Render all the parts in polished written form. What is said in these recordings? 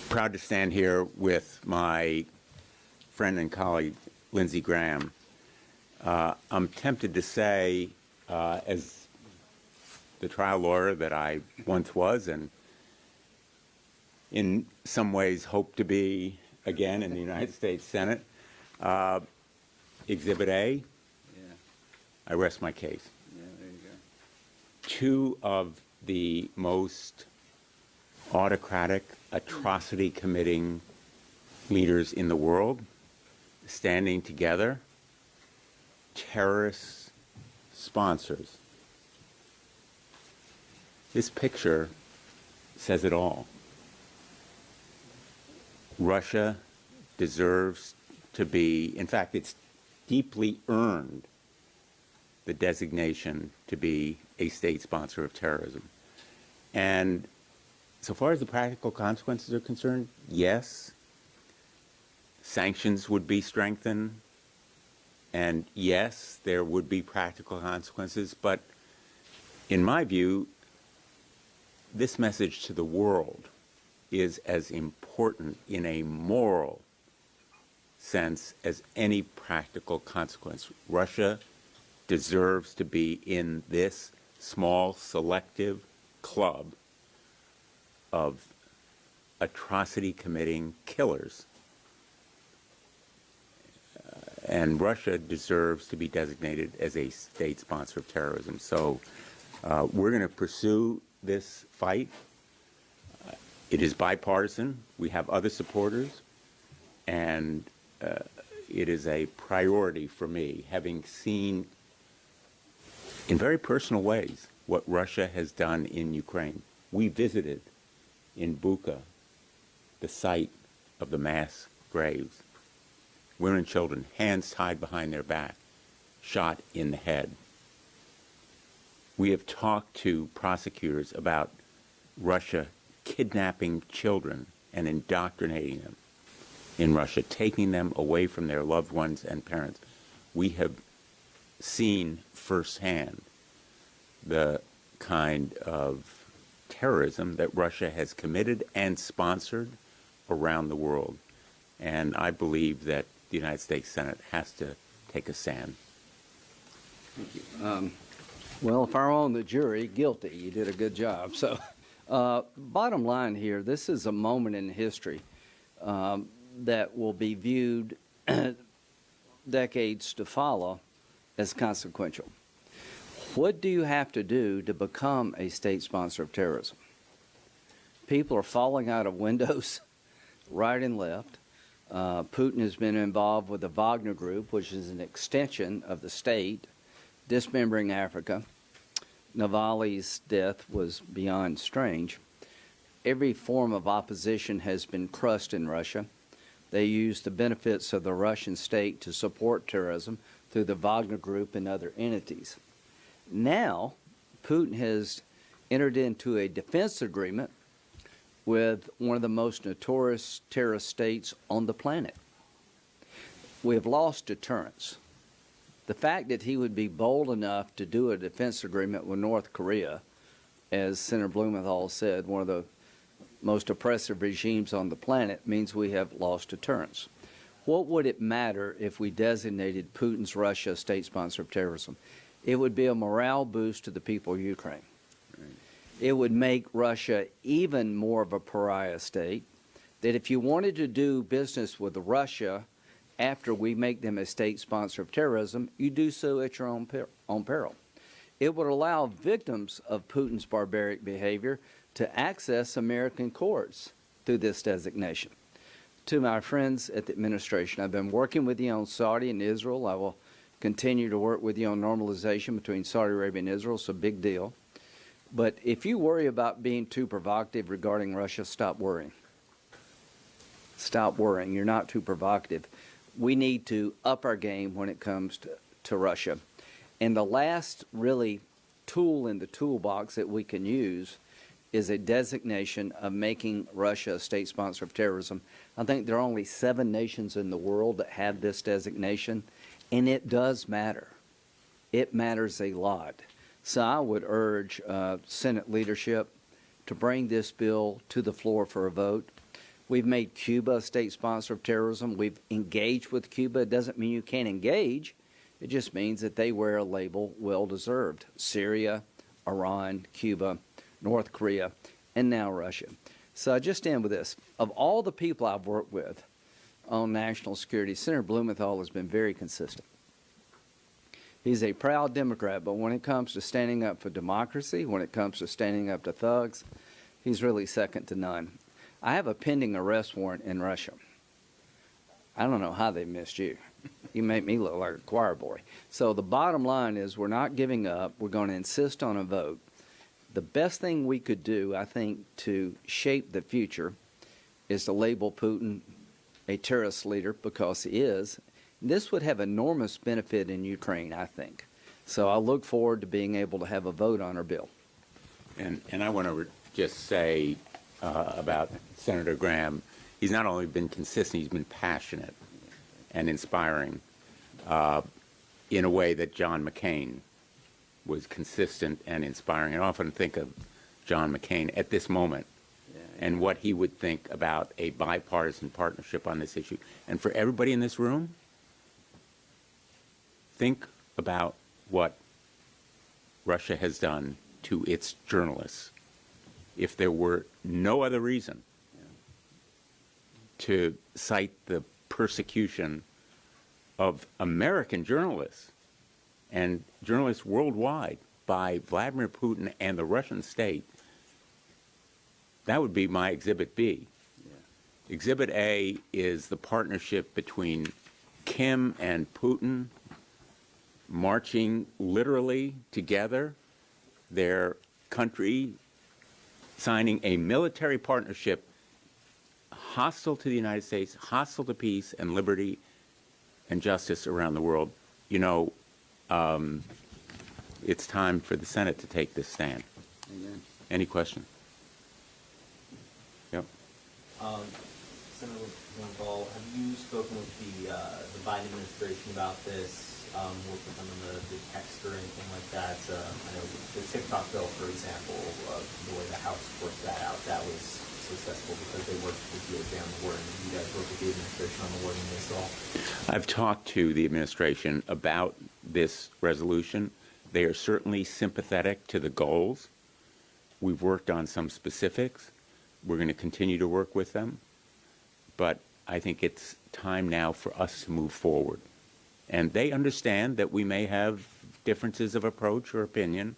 Proud to stand here with my friend and colleague, Lindsey Graham. I'm tempted to say, as the trial lawyer that I once was and in some ways hope to be again in the United States Senate, Exhibit A, Yeah. I rest my case. Yeah, there you go. Two of the most autocratic, atrocity-committing leaders in the world standing together, terrorist sponsors. This picture says it all. Russia deserves to be, in fact, it's deeply earned the designation to be a state sponsor of terrorism. And so far as the practical consequences are concerned, yes, sanctions would be strengthened, and yes, there would be practical consequences, but in my view, this message to the world is as important in a moral sense as any practical consequence. Russia deserves to be in this small, selective club of atrocity-committing killers. And Russia deserves to be designated as a state sponsor of terrorism. So we're going to pursue this fight. It is bipartisan. We have other supporters. And it is a priority for me, having seen in very personal ways what Russia has done in Ukraine. We visited in Bucha the site of the mass graves. Women and children, hands tied behind their back, shot in the head. We have talked to prosecutors about Russia kidnapping children and indoctrinating them in Russia, taking them away from their loved ones and parents. We have seen firsthand the kind of terrorism that Russia has committed and sponsored around the world. And I believe that the United States Senate has to take a stand. Thank you. Well, if I were on the jury, guilty. You did a good job. So, bottom line here, this is a moment in history that will be viewed decades to follow as consequential. What do you have to do to become a state sponsor of terrorism? People are falling out of windows right and left. Putin has been involved with the Wagner Group, which is an extension of the state, dismembering Africa. Navalny's death was beyond strange. Every form of opposition has been crushed in Russia. They use the benefits of the Russian state to support terrorism through the Wagner Group and other entities. Now, Putin has entered into a defense agreement with one of the most notorious terrorist states on the planet. We have lost deterrence. The fact that he would be bold enough to do a defense agreement with North Korea, as Senator Blumenthal said, one of the most oppressive regimes on the planet, means we have lost deterrence. What would it matter if we designated Putin's Russia a state sponsor of terrorism? It would be a morale boost to the people of Ukraine. Right. It would make Russia even more of a pariah state, that if you wanted to do business with Russia after we make them a state sponsor of terrorism, you do so at your own peril. It would allow victims of Putin's barbaric behavior to access American courts through this designation. To my friends at the administration, I've been working with you on Saudi and Israel. I will continue to work with you on normalization between Saudi Arabia and Israel. It's a big deal. But if you worry about being too provocative regarding Russia, stop worrying. Stop worrying. You're not too provocative. We need to up our game when it comes to Russia. And the last really tool in the toolbox that we can use is a designation of making Russia a state sponsor of terrorism. I think there are only 7 nations in the world that have this designation, and it does matter. It matters a lot. So I would urge Senate leadership to bring this bill to the floor for a vote. We've made Cuba a state sponsor of terrorism. We've engaged with Cuba. It doesn't mean you can't engage. It just means that they wear a label well-deserved. Syria, Iran, Cuba, North Korea, and now Russia. So I just end with this. Of all the people I've worked with on national security, Senator Blumenthal has been very consistent. He's a proud Democrat, but when it comes to standing up for democracy, when it comes to standing up to thugs, he's really second to none. I have a pending arrest warrant in Russia. I don't know how they missed you. You make me look like a choir boy. So the bottom line is we're not giving up. We're going to insist on a vote. The best thing we could do, I think, to shape the future is to label Putin a terrorist leader, because he is. This would have enormous benefit in Ukraine, I think. So I look forward to being able to have a vote on our bill. And I want to just say about Senator Graham, he's not only been consistent, he's been passionate and inspiring in a way that John McCain was consistent and inspiring. I often think of John McCain at this moment and what he would think about a bipartisan partnership on this issue. And for everybody in this room, think about what Russia has done to its journalists. If there were no other reason to cite the persecution of American journalists and journalists worldwide by Vladimir Putin and the Russian state, that would be my Exhibit B. Yeah. Exhibit A is the partnership between Kim and Putin marching literally together, their country signing a military partnership hostile to the United States, hostile to peace and liberty and justice around the world. You know, it's time for the Senate to take this stand. Amen. Any question? Yep. Senator Blumenthal, have you spoken with the Biden administration about this? Worked with them on the text or anything like that? I know the TikTok bill, for example, the way the House worked that out, that was successful because they worked with DOJ on the wording. You guys worked with the administration on the wording of this at all? I've talked to the administration about this resolution. They are certainly sympathetic to the goals. We've worked on some specifics. We're going to continue to work with them. But I think it's time now for us to move forward. And they understand that we may have differences of approach or opinion,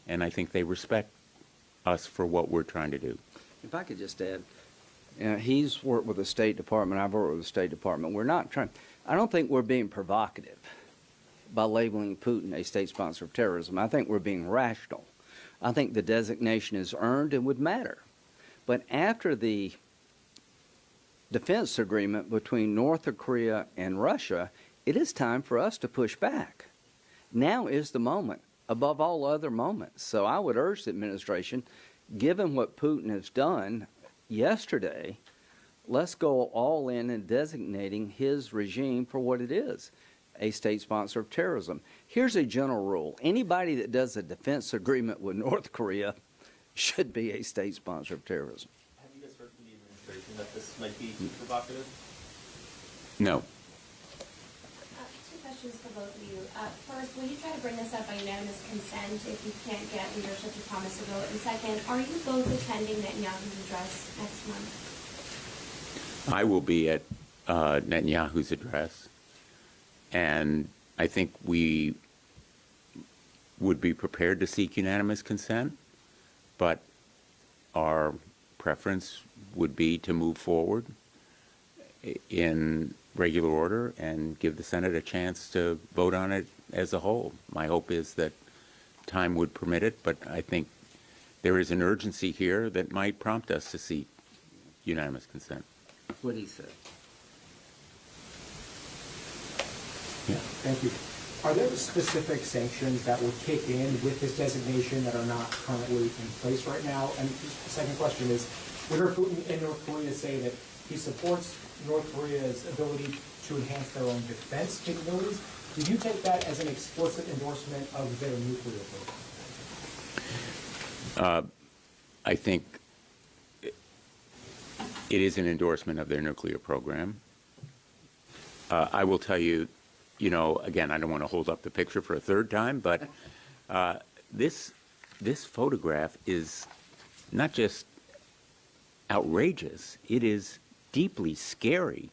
and I think they respect us for what we're trying to do. If I could just add, he's worked with the State Department, I've worked with the State Department. We're not trying, I don't think we're being provocative by labeling Putin a state sponsor of terrorism. I think we're being rational. I think the designation is earned and would matter. But after the defense agreement between North Korea and Russia, it is time for us to push back. Now is the moment, above all other moments. So I would urge the administration, given what Putin has done yesterday, let's go all in designating his regime for what it is, a state sponsor of terrorism. Here's a general rule. Anybody that does a defense agreement with North Korea should be a state sponsor of terrorism. Have you guys heard from the administration that this might be too provocative? No. For both of you. First, will you try to bring this up by unanimous consent if you can't get leadership to promise a vote? And second, are you both attending Netanyahu's address next month? I will be at Netanyahu's address, and I think we would be prepared to seek unanimous consent, but our preference would be to move forward in regular order and give the Senate a chance to vote on it as a whole. My hope is that time would permit it, but I think there is an urgency here that might prompt us to seek unanimous consent. What he said. Yeah. Thank you. Are there specific sanctions that will kick in with this designation that are not currently in place right now? And the second question is, we heard Putin in North Korea say that he supports North Korea's ability to enhance their own defense capabilities. Do you take that as an explicit endorsement of their nuclear program? I think It is an endorsement of their nuclear program. I will tell you, again, I don't want to hold up the picture for a third time, but this photograph is not just outrageous, it is deeply scary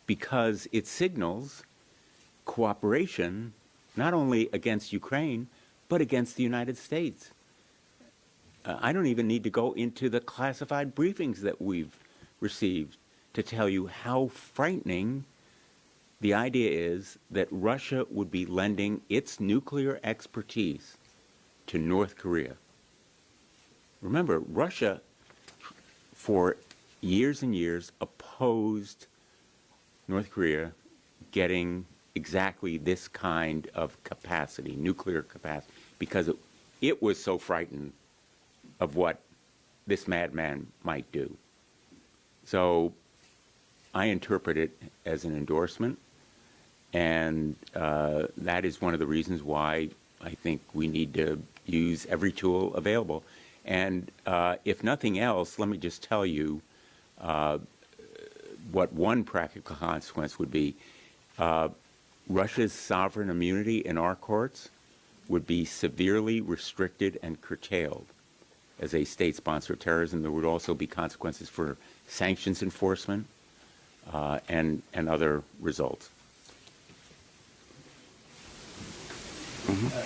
because it signals cooperation not only against Ukraine, but against the United States. I don't even need to go into the classified briefings that we've received to tell you how frightening the idea is that Russia would be lending its nuclear expertise to North Korea. Remember, Russia, for years and years, opposed North Korea getting exactly this kind of capacity, nuclear capacity, because it was so frightened of what this madman might do. So I interpret it as an endorsement, and that is one of the reasons why I think we need to use every tool available. And if nothing else, let me just tell you what one practical consequence would be. Russia's sovereign immunity in our courts would be severely restricted and curtailed as a state sponsor of terrorism. There would also be consequences for sanctions enforcement and other results.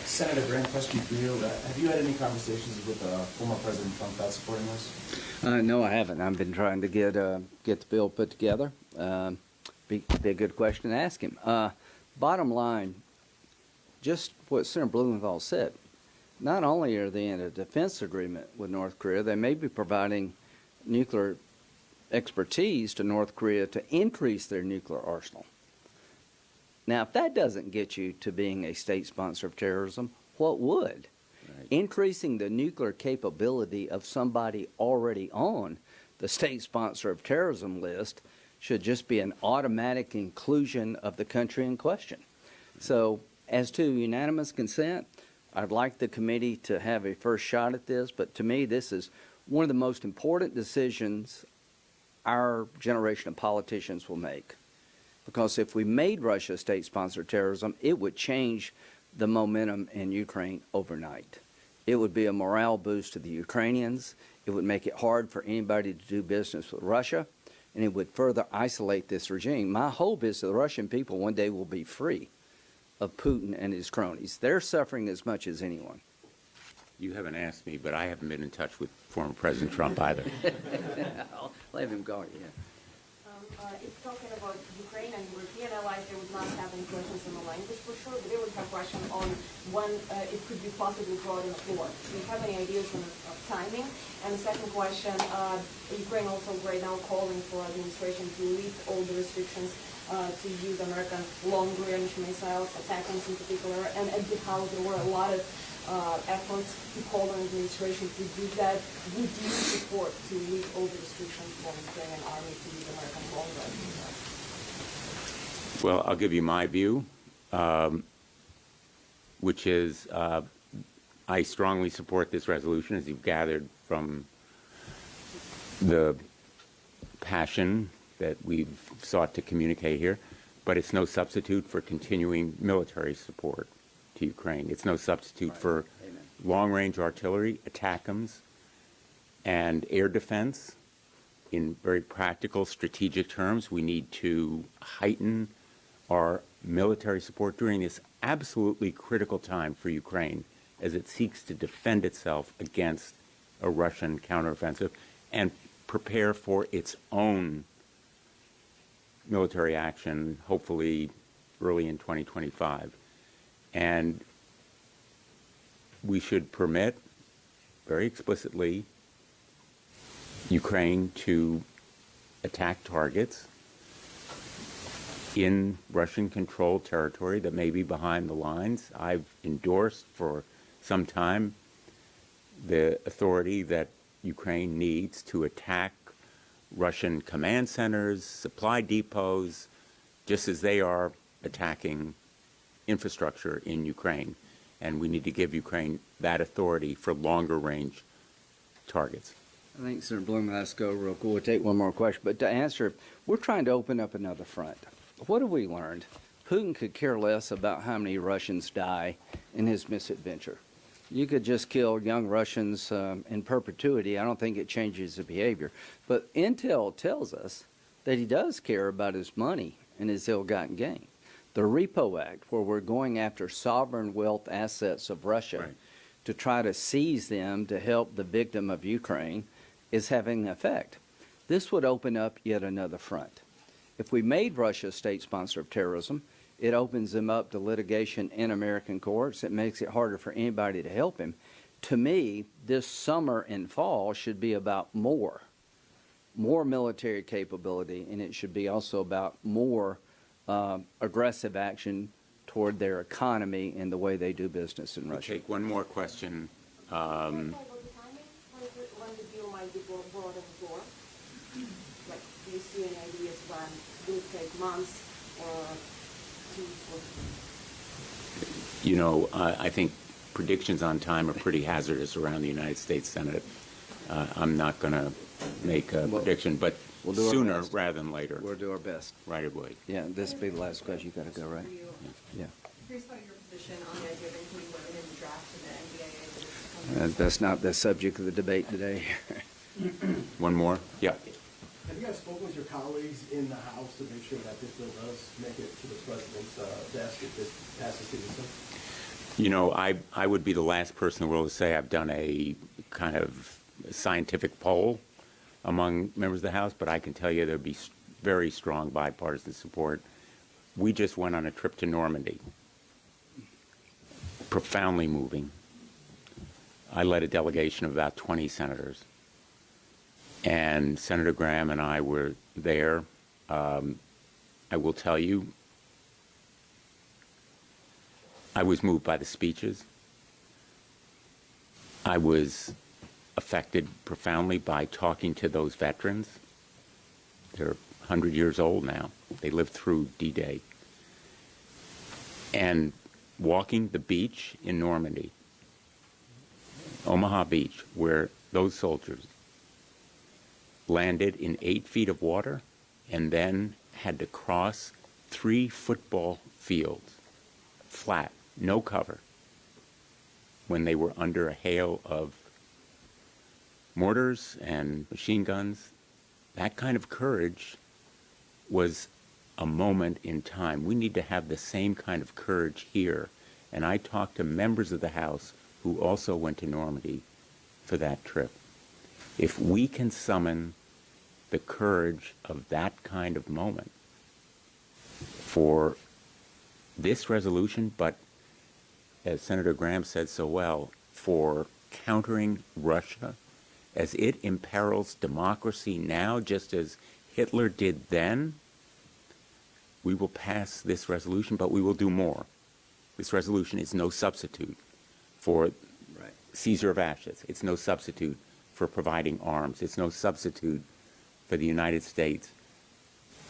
Senator Grant, question for you. Have you had any conversations with former President Trump about supporting this? No, I haven't. I've been trying to get the bill put together. Be a good question to ask him. Bottom line, just what Senator Blumenthal said. Not only are they in a defense agreement with North Korea, they may be providing nuclear expertise to North Korea to increase their nuclear arsenal. Now, if that doesn't get you to being a state sponsor of terrorism, what would? Right. Increasing the nuclear capability of somebody already on the state sponsor of terrorism list should just be an automatic inclusion of the country in question. So, as to unanimous consent, I'd like the committee to have a first shot at this, but to me, this is one of the most important decisions our generation of politicians will make. Because if we made Russia a state sponsor of terrorism, it would change the momentum in Ukraine overnight. It would be a morale boost to the Ukrainians. It would make it hard for anybody to do business with Russia, and it would further isolate this regime. My hope is that the Russian people one day will be free of Putin and his cronies. They're suffering as much as anyone. You haven't asked me, but I haven't been in touch with former President Trump either. I'll let him go, yeah. If talking about Ukraine and European allies, they would not have any questions on the language for sure, but they would have questions on when it could be possibly brought on the floor. Do you have any ideas on timing? And the second question, Ukraine also right now calling for administration to lift all the restrictions to use American long-range missiles, attackers in particular, and at the House there were a lot of efforts to call on administration to do that. Would you support to lift all the restrictions for the Ukrainian army to use American long-range missiles? Well, I'll give you my view, which is I strongly support this resolution, as you've gathered from the passion that we've sought to communicate here, but it's no substitute for continuing military support to Ukraine. It's no substitute for long-range artillery, ATACMS, and air defense. In very practical, strategic terms, we need to heighten our military support during this absolutely critical time for Ukraine as it seeks to defend itself against a Russian counteroffensive and prepare for its own military action, hopefully early in 2025. And we should permit, very explicitly, Ukraine to attack targets in Russian-controlled territory that may be behind the lines. I've endorsed for some time the authority that Ukraine needs to attack Russian command centers, supply depots, just as they are attacking infrastructure in Ukraine. And we need to give Ukraine that authority for longer range targets. I think Senator Blumenthal, let's go real quick. We'll take one more question. But to answer, we're trying to open up another front. What have we learned? Putin could care less about how many Russians die in his misadventure. You could just kill young Russians in perpetuity. I don't think it changes the behavior. But intel tells us that he does care about his money and his ill-gotten gain. The Repo Act, where we're going after sovereign wealth assets of Russia Right. to try to seize them to help the victim of Ukraine, is having an effect. This would open up yet another front. If we made Russia a state sponsor of terrorism, it opens them up to litigation in American courts. It makes it harder for anybody to help him. To me, this summer and fall should be about more military capability, and it should be also about more aggressive action toward their economy and the way they do business in We'll Russia. take one more question. About the timing, when the deal might be brought on the floor? Like, do you see any ideas when will it take months or 2 or You know, I think predictions on time are pretty hazardous around the United States Senate. I'm not going to make a prediction, but we'll do our sooner best. rather than later, We'll do our best. right away. Yeah, this will be the last question. You got to go, right? Yeah. Curious about your position on the idea of including women in the draft of the NDAA that is coming. That's not the subject of the debate today. One more? Yeah. Have you guys spoken with your colleagues in the House to make sure that this bill does make it to the president's desk if this passes through the Senate? You know, I would be the last person in the world to say I've done a kind of scientific poll among members of the House, but I can tell you there'd be very strong bipartisan support. We just went on a trip to Normandy. Profoundly moving. I led a delegation of about 20 senators. And Senator Graham and I were there. I will tell you, I was moved by the speeches. I was affected profoundly by talking to those veterans. They're 100 years old now. They lived through D-Day. And walking the beach in Normandy, Omaha Beach, where those soldiers landed in 8 feet of water and then had to cross 3 football fields, flat, no cover, when they were under a hail of mortars and machine guns. That kind of courage was a moment in time. We need to have the same kind of courage here. And I talked to members of the House who also went to Normandy for that trip. If we can summon the courage of that kind of moment for this resolution, but as Senator Graham said so well, for countering Russia as it imperils democracy now, just as Hitler did then, we will pass this resolution, but we will do more. This resolution is no substitute for seizure of assets. It's no substitute for providing arms. It's no substitute for the United States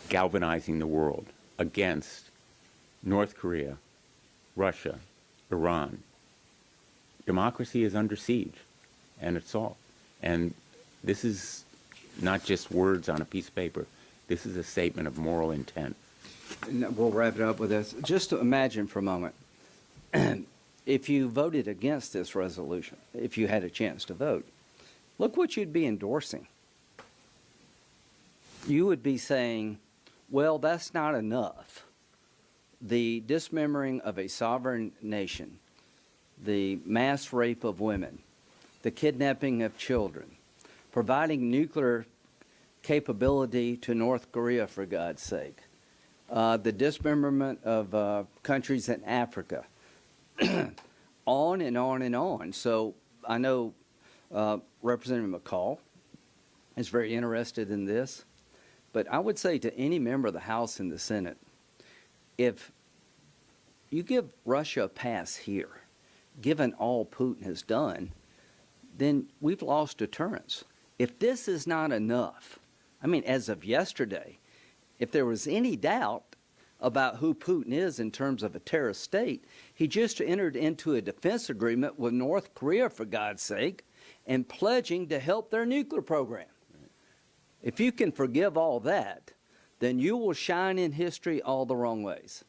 galvanizing the world against North Korea, Russia, Iran. Democracy is under siege and assault. And this is not just words on a piece of paper. This is a statement of moral intent. And we'll wrap it up with this. Just to imagine for a moment, if you voted against this resolution, if you had a chance to vote, look what you'd be endorsing. You would be saying, well, that's not enough. The dismembering of a sovereign nation, the mass rape of women, the kidnapping of children, providing nuclear capability to North Korea, for God's sake, the dismemberment of countries in Africa, on and on and on. So I know Representative McCall is very interested in this, but I would say to any member of the House and the Senate, if you give Russia a pass here, given all Putin has done, then we've lost deterrence. If this is not enough, I mean, as of yesterday, if there was any doubt about who Putin is in terms of a terrorist state, he just entered into a defense agreement with North Korea, for God's sake, and pledging to help their nuclear program. If you can forgive all that, then you will shine in history all the wrong ways.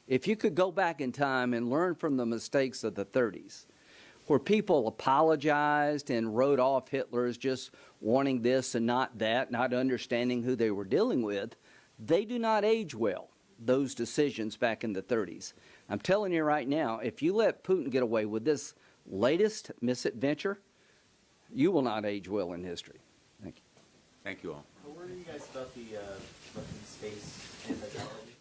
If you could go back in time and learn from the mistakes of the 30s, where people apologized and wrote off Hitler as just wanting this and not that, not understanding who they were dealing with, they do not age well, those decisions back in the 30s. I'm telling you right now, if you let Putin get away with this latest misadventure, you will not age well in history. Thank you. Thank you all. How worried are you guys about the Russian space anti-satellite